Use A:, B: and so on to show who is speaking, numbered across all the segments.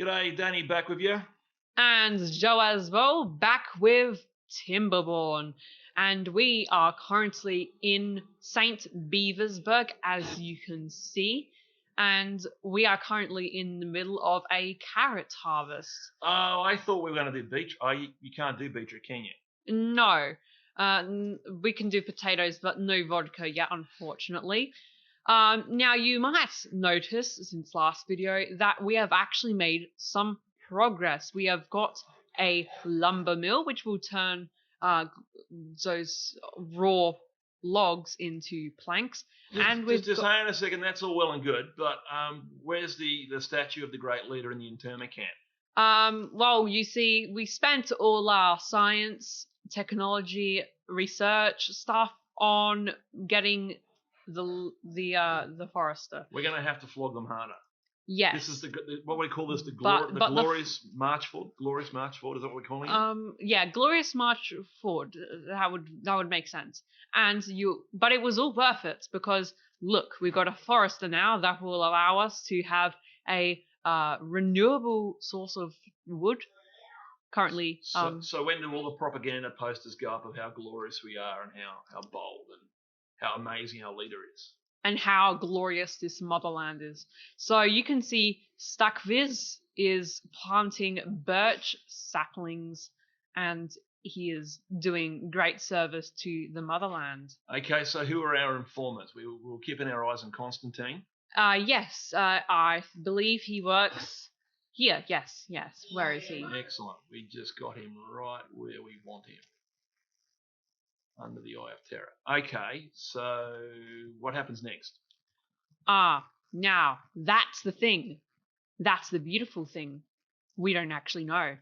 A: G'day, Danny, back with you.
B: And Joe as well, back with Timberborn. And we are currently in St. Beaversburg, as you can see. And we are currently in the middle of a carrot harvest.
A: Oh, I thought we were going to do beetroot. Oh, you can't do beetroot, can you?
B: No. We can do potatoes, but no vodka yet, unfortunately. Now, you might notice since last video that we have actually made some progress. We have got a lumber mill, which will turn those raw logs into planks.
A: Just hang on a second. That's all well and good, but where's the statue of the great leader in the internment camp?
B: Well, you see, we spent all our science, technology, research stuff on getting the forester.
A: We're going to have to flog them harder.
B: Yes.
A: This is what we call this, the glorious march forward. Glorious march forward, is that what we're calling it?
B: Yeah, glorious march forward. That would make sense. But it was all worth it because look, we've got a forester now that will allow us to have a renewable source of wood. Currently,
A: so when do all the propaganda posters go up of how glorious we are and how bold and how amazing our leader is?
B: And how glorious this motherland is. So you can see Stackviz is planting birch saplings and he is doing great service to the motherland.
A: Okay, so who are our informers? We're keeping our eyes on Constantine.
B: Yes, I believe he works here. Yes. Where is he?
A: Excellent. We just got him right where we want him. Under the eye of terror. Okay, so what happens next?
B: Now that's the thing. That's the beautiful thing. We don't actually know.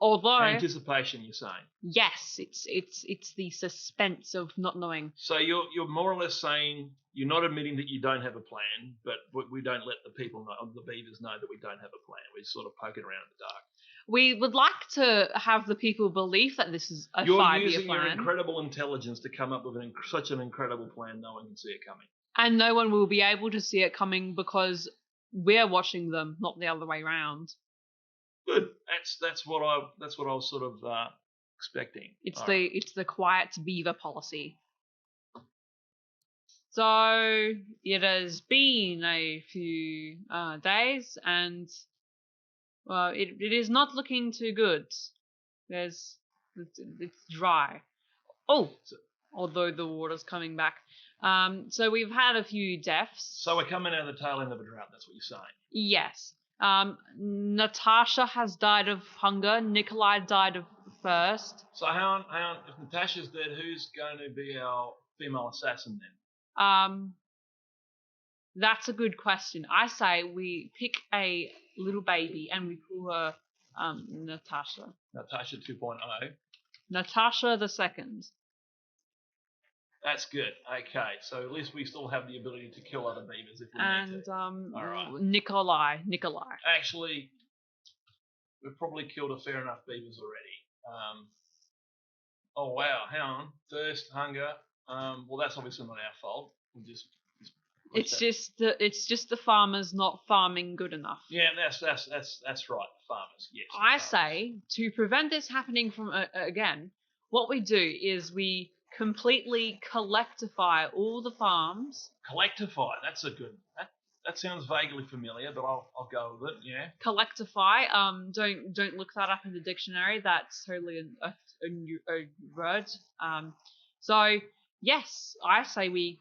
B: Although
A: anticipation, you're saying?
B: Yes, it's the suspense of not knowing.
A: So you're more or less saying you're not admitting that you don't have a plan, but we don't let the people know, the beavers know that we don't have a plan. We're sort of poking around in the dark.
B: We would like to have the people believe that this is a 5-year plan.
A: You're using your incredible intelligence to come up with such an incredible plan. No one can see it coming.
B: And no one will be able to see it coming because we're watching them, not the other way around.
A: Good. That's what I was sort of expecting.
B: It's the quiet beaver policy. So it has been a few days, and well, it is not looking too good. It's dry. Although the water's coming back. So we've had a few deaths.
A: So we're coming out of the tail end of a drought. That's what you're saying.
B: Yes. Natasha has died of hunger. Nikolai died of thirst.
A: So hang on. If Natasha's dead, who's going to be our female assassin then?
B: That's a good question. I say we pick a little baby and we call her Natasha.
A: Natasha 2.0.
B: Natasha the second.
A: That's good. Okay, so at least we still have the ability to kill other beavers if we need to.
B: All right. Nikolai.
A: Actually, we've probably killed a fair enough beavers already. Oh wow, hang on. Thirst, hunger. Well, that's obviously not our fault.
B: It's just the farmers not farming good enough.
A: Yeah, that's right. Farmers, yes.
B: I say to prevent this happening from again, what we do is we completely collectify all the farms.
A: Collectify. That's a good. That sounds vaguely familiar, but I'll go with it. Yeah.
B: Collectify. Don't look that up in the dictionary. That's totally a word. So yes, I say we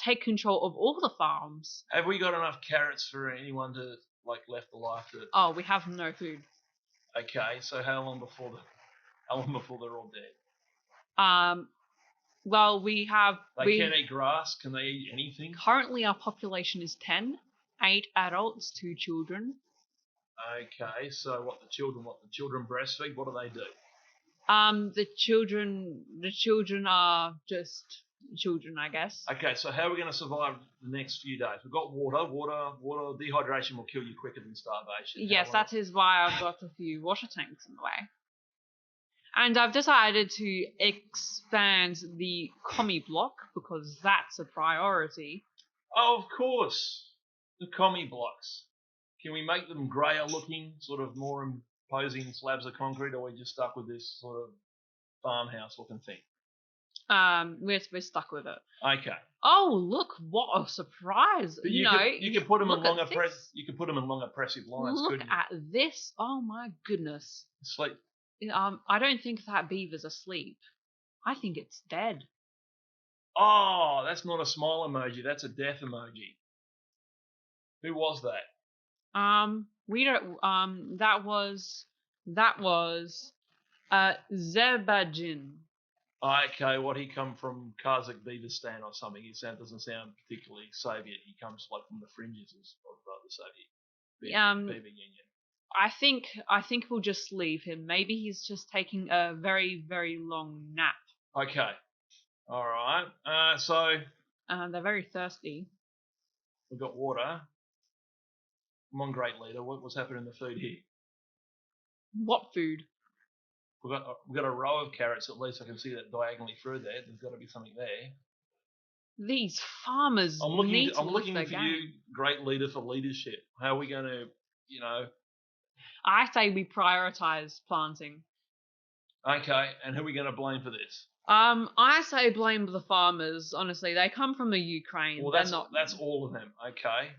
B: take control of all the farms.
A: Have we got enough carrots for anyone to left alive to?
B: Oh, we have no food.
A: Okay, so how long before they're all dead?
B: Well, we
A: can't eat grass. Can they eat anything?
B: Currently, our population is 10, 8 adults, 2 children.
A: Okay, so what the children breastfeed? What do they do?
B: The children are just children, I guess.
A: Okay, so how are we going to survive the next few days? We've got water. Dehydration will kill you quicker than starvation.
B: Yes, that is why I've got a few water tanks in the way. And I've decided to expand the commie block because that's a priority.
A: Oh, of course. The commie blocks. Can we make them greyer looking, sort of more imposing slabs of concrete, or are we just stuck with this sort of farmhouse looking thing?
B: We're stuck with it.
A: Okay.
B: Oh, look! What a surprise!
A: But
B: you
A: could put them in
B: look at
A: long
B: this.
A: You could put them in long oppressive lines.
B: Look
A: couldn't you?
B: at this! Oh my goodness!
A: Sleep.
B: I don't think that beaver's asleep. I think it's dead.
A: Oh, that's not a smile emoji. That's a death emoji. Who was that?
B: We don't. That was Zerbajin.
A: Okay, what he come from Kazakhstan or something? Doesn't sound particularly Soviet. He comes like from the fringes of the Soviet Beaver Union.
B: I think we'll just leave him. Maybe he's just taking a very, very long nap.
A: Okay. All right. So
B: they're very thirsty.
A: we've got water. Come on, great leader. What's happening to the food here?
B: What food?
A: We've got a row of carrots. At least I can see that diagonally through there. There's got to be something there.
B: These farmers
A: I'm looking
B: for
A: you, great leader, for leadership. How are we going to,
B: I say we prioritize planting.
A: Okay, and who are we going to blame for this?
B: I say blame the farmers. Honestly, they come from the Ukraine.
A: Well, that's all of them. Okay.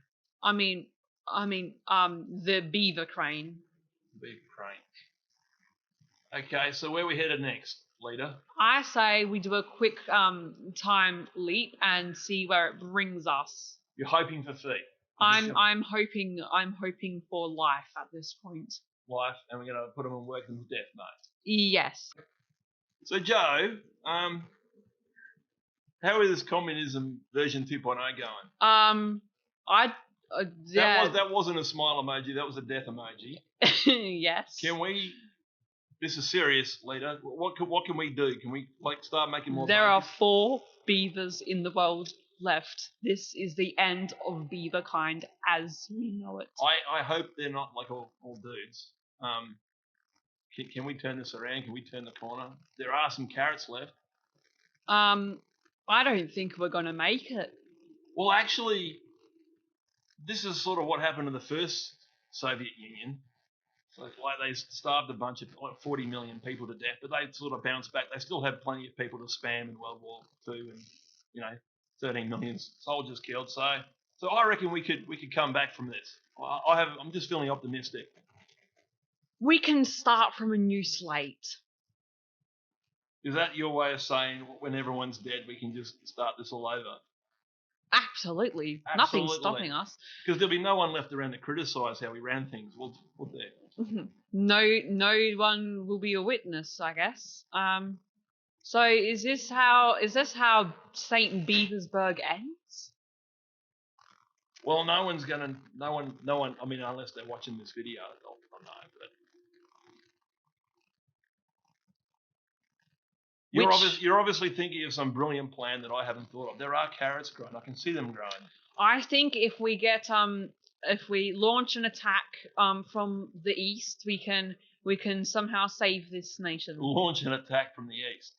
B: I mean, the beaver crane.
A: Beaver crane. Okay, so where are we headed next, leader?
B: I say we do a quick time leap and see where it brings us.
A: You're hoping for feet.
B: I'm hoping for life at this point.
A: Life, and we're going to put them in work them to death mode.
B: Yes.
A: So Joe, how is this communism version 2.0 going? That wasn't a smile emoji. That was a death emoji.
B: Yes.
A: Can we? This is serious, leader. What can we do? Can we start making more?
B: There are 4 beavers in the world left. This is the end of beaver kind as we know it.
A: I hope they're not like all dudes. Can we turn this around? Can we turn the corner? There are some carrots left.
B: I don't think we're gonna make it.
A: Well, actually, this is sort of what happened to the first Soviet Union. So, they starved a bunch of 40 million people to death, but they sort of bounced back. They still had plenty of people to spam in World War II, and 13 million soldiers killed. So I reckon we could come back from this. I'm just feeling optimistic.
B: We can start from a new slate.
A: Is that your way of saying when everyone's dead, we can just start this all over?
B: Absolutely. Nothing's stopping us.
A: Because there'll be no one left around to criticise how we ran things, will there?
B: No one will be a witness, I guess. So is this how St. Petersburg ends?
A: Well, no one. I mean, unless they're watching this video, they'll know. But you're obviously thinking of some brilliant plan that I haven't thought of. There are carrots growing. I can see them growing.
B: I think if we get if we launch an attack from the east, we can somehow save this nation.
A: Launch an attack from the east.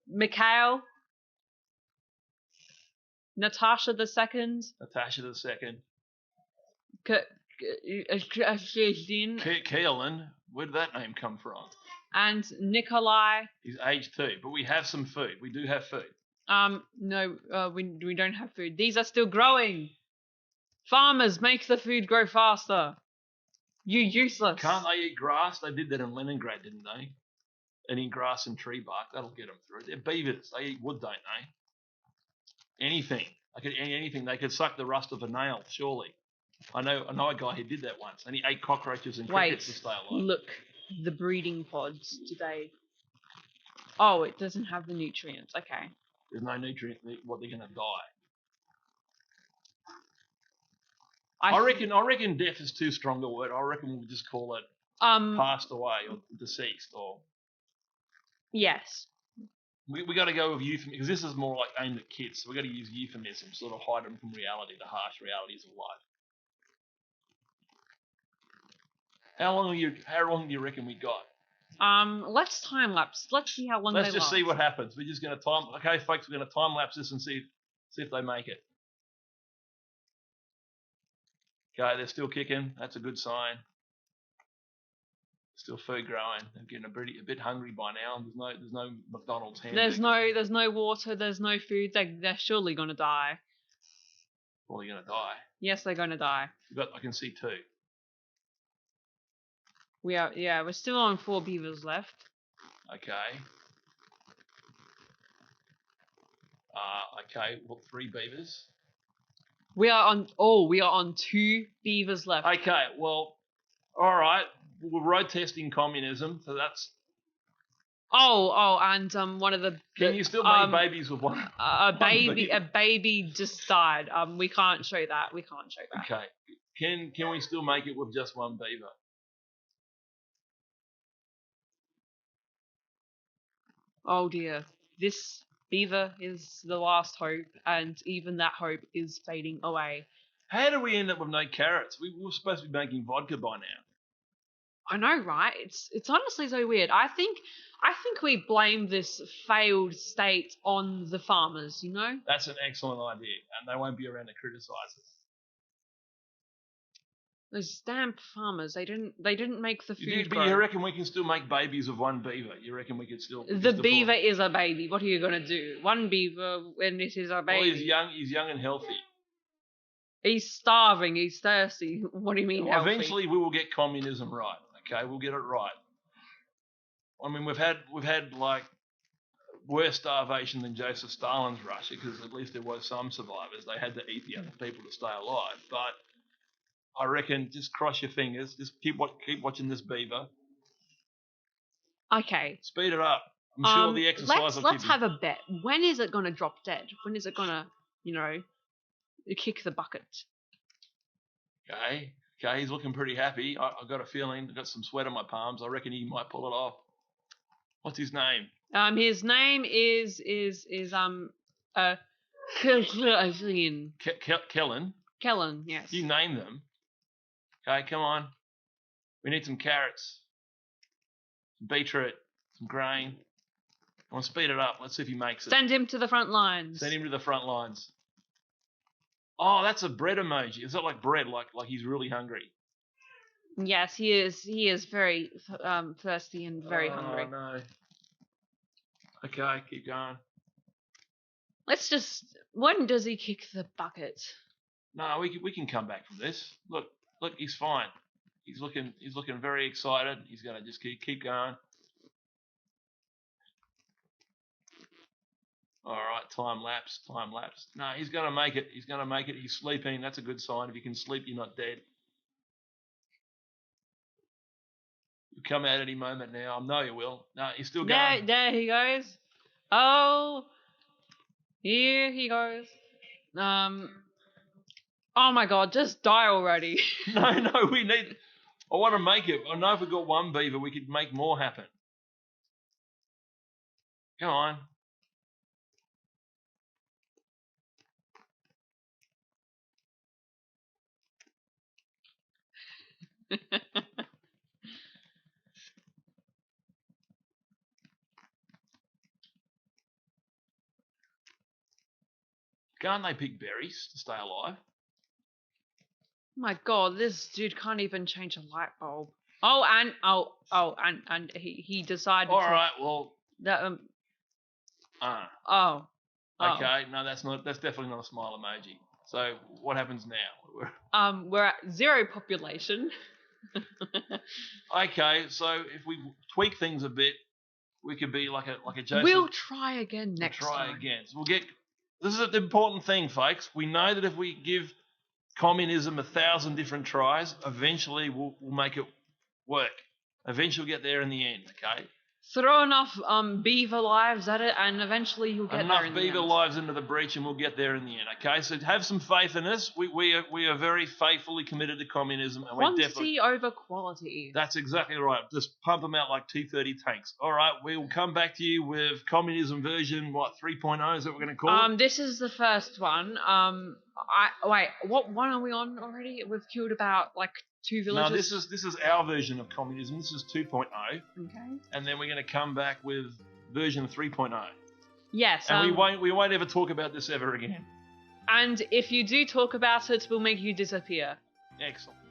B: Mikhail, Natasha the Second.
A: Kaelin, where did that name come from?
B: And Nikolai.
A: He's age 2, but we have some food. We do have food.
B: No, we don't have food. These are still growing. Farmers, make the food grow faster. You useless.
A: Can't they eat grass? They did that in Leningrad, didn't they? Eating grass and tree bark, that'll get them through. They're beavers. They eat wood, don't they? Anything. Anything. They could suck the rust of a nail, surely. I know a guy who did that once, and he ate cockroaches and crickets to stay alive.
B: Look, the breeding pods today. Oh, it doesn't have the nutrients. Okay.
A: There's no nutrients. What, they're gonna die? I reckon death is too strong a word. I reckon we'll just call it passed away or deceased or.
B: Yes.
A: We got to go with euphemism because this is more like aimed at kids. So we got to use euphemism, sort of hide them from reality, the harsh realities of life. How long do you reckon we got?
B: Let's time lapse. Let's see how long they last.
A: Let's just see what happens. We're just going to time. Okay, folks, we're going to time lapse this and see if they make it. Okay, they're still kicking. That's a good sign. Still food growing. They're getting a bit hungry by now. There's no McDonald's hamburgers.
B: There's no water. There's no food. They're surely gonna die.
A: Well, you're gonna die.
B: Yes, they're gonna die.
A: I can see 2.
B: We're still on 4 beavers left.
A: Okay. Okay. Well, 3 beavers.
B: We are on 2 beavers left.
A: Okay. Well, all right. We're road testing communism, so that's.
B: And one of the.
A: Can you still make babies with one?
B: A baby just died. We can't show that.
A: Okay. Can we still make it with just 1 beaver?
B: Oh dear. This beaver is the last hope, and even that hope is fading away.
A: How did we end up with no carrots? We were supposed to be making vodka by now.
B: I know, right? It's honestly so weird. I think we blame this failed state on the farmers, you know?
A: That's an excellent idea, and they won't be around to criticise us.
B: Those damn farmers, they didn't make the food.
A: But you reckon we can still make babies of 1 beaver? You reckon we could still?
B: The beaver is a baby. What are you gonna do? 1 beaver when it is a baby.
A: Well, he's young and healthy.
B: He's starving. He's thirsty. What do you mean?
A: Well, eventually, we will get communism right. Okay, we'll get it right. I mean, we've had like worse starvation than Joseph Stalin's Russia, because at least there was some survivors. They had to eat the other people to stay alive. But I reckon just cross your fingers. Just keep watching this beaver.
B: Okay.
A: Speed it up. I'm sure the exercise.
B: Let's have a bet. When is it gonna drop dead? When is it gonna, kick the bucket?
A: Okay. Okay, he's looking pretty happy. I've got a feeling. I've got some sweat on my palms. I reckon he might pull it off. What's his name?
B: His name is
A: Kellen.
B: Kellen, yes.
A: You name them. Okay, come on. We need some carrots, some beetroot, some grain. I want to speed it up. Let's see if he makes it.
B: Send him to the front lines.
A: Send him to the front lines. Oh, that's a bread emoji. Is that like bread? Like he's really hungry?
B: Yes, he is. He is very thirsty and very hungry.
A: Oh no. Okay, keep going.
B: Let's just. When does he kick the bucket?
A: No, we can come back from this. Look, he's fine. He's looking very excited. He's gonna just keep going. All right, time lapse. No, he's gonna make it. He's sleeping. That's a good sign. If you can sleep, you're not dead. You'll come out any moment now. I know you will. No, he's still going.
B: There he goes. Oh, here he goes. Oh my God, just die already.
A: No, we need. I want to make it. I know if we got 1 beaver, we could make more happen. Come on. Can't they pick berries to stay alive?
B: My God, this dude can't even change a light bulb. And he decided.
A: All right, well.
B: That
A: Okay, no, that's definitely not a smile emoji. So what happens now?
B: We're at 0 population.
A: Okay, so if we tweak things a bit, we could be like a Joseph.
B: We'll try again next time.
A: Try again. So we'll get. This is the important thing, folks. We know that if we give communism 1,000 different tries, eventually we'll make it work. Eventually we'll get there in the end. Okay.
B: Throw enough beaver lives at it, and eventually you'll get there in the end.
A: Enough beaver lives into the breach, and we'll get there in the end. Okay, so have some faith in us. We are very faithfully committed to communism, and
B: quantity over quality.
A: That's exactly right. Just pump them out like T-30 tanks. All right, we will come back to you with communism version 3.0 is that what we're going to call it?
B: This is the first one. Wait, what one are we on already? We've killed about 2 villages.
A: No, this is our version of communism. This is 2.0.
B: Okay.
A: And then we're going to come back with version 3.0.
B: Yes.
A: And we won't ever talk about this ever again.
B: And if you do talk about it, we'll make you disappear.
A: Excellent.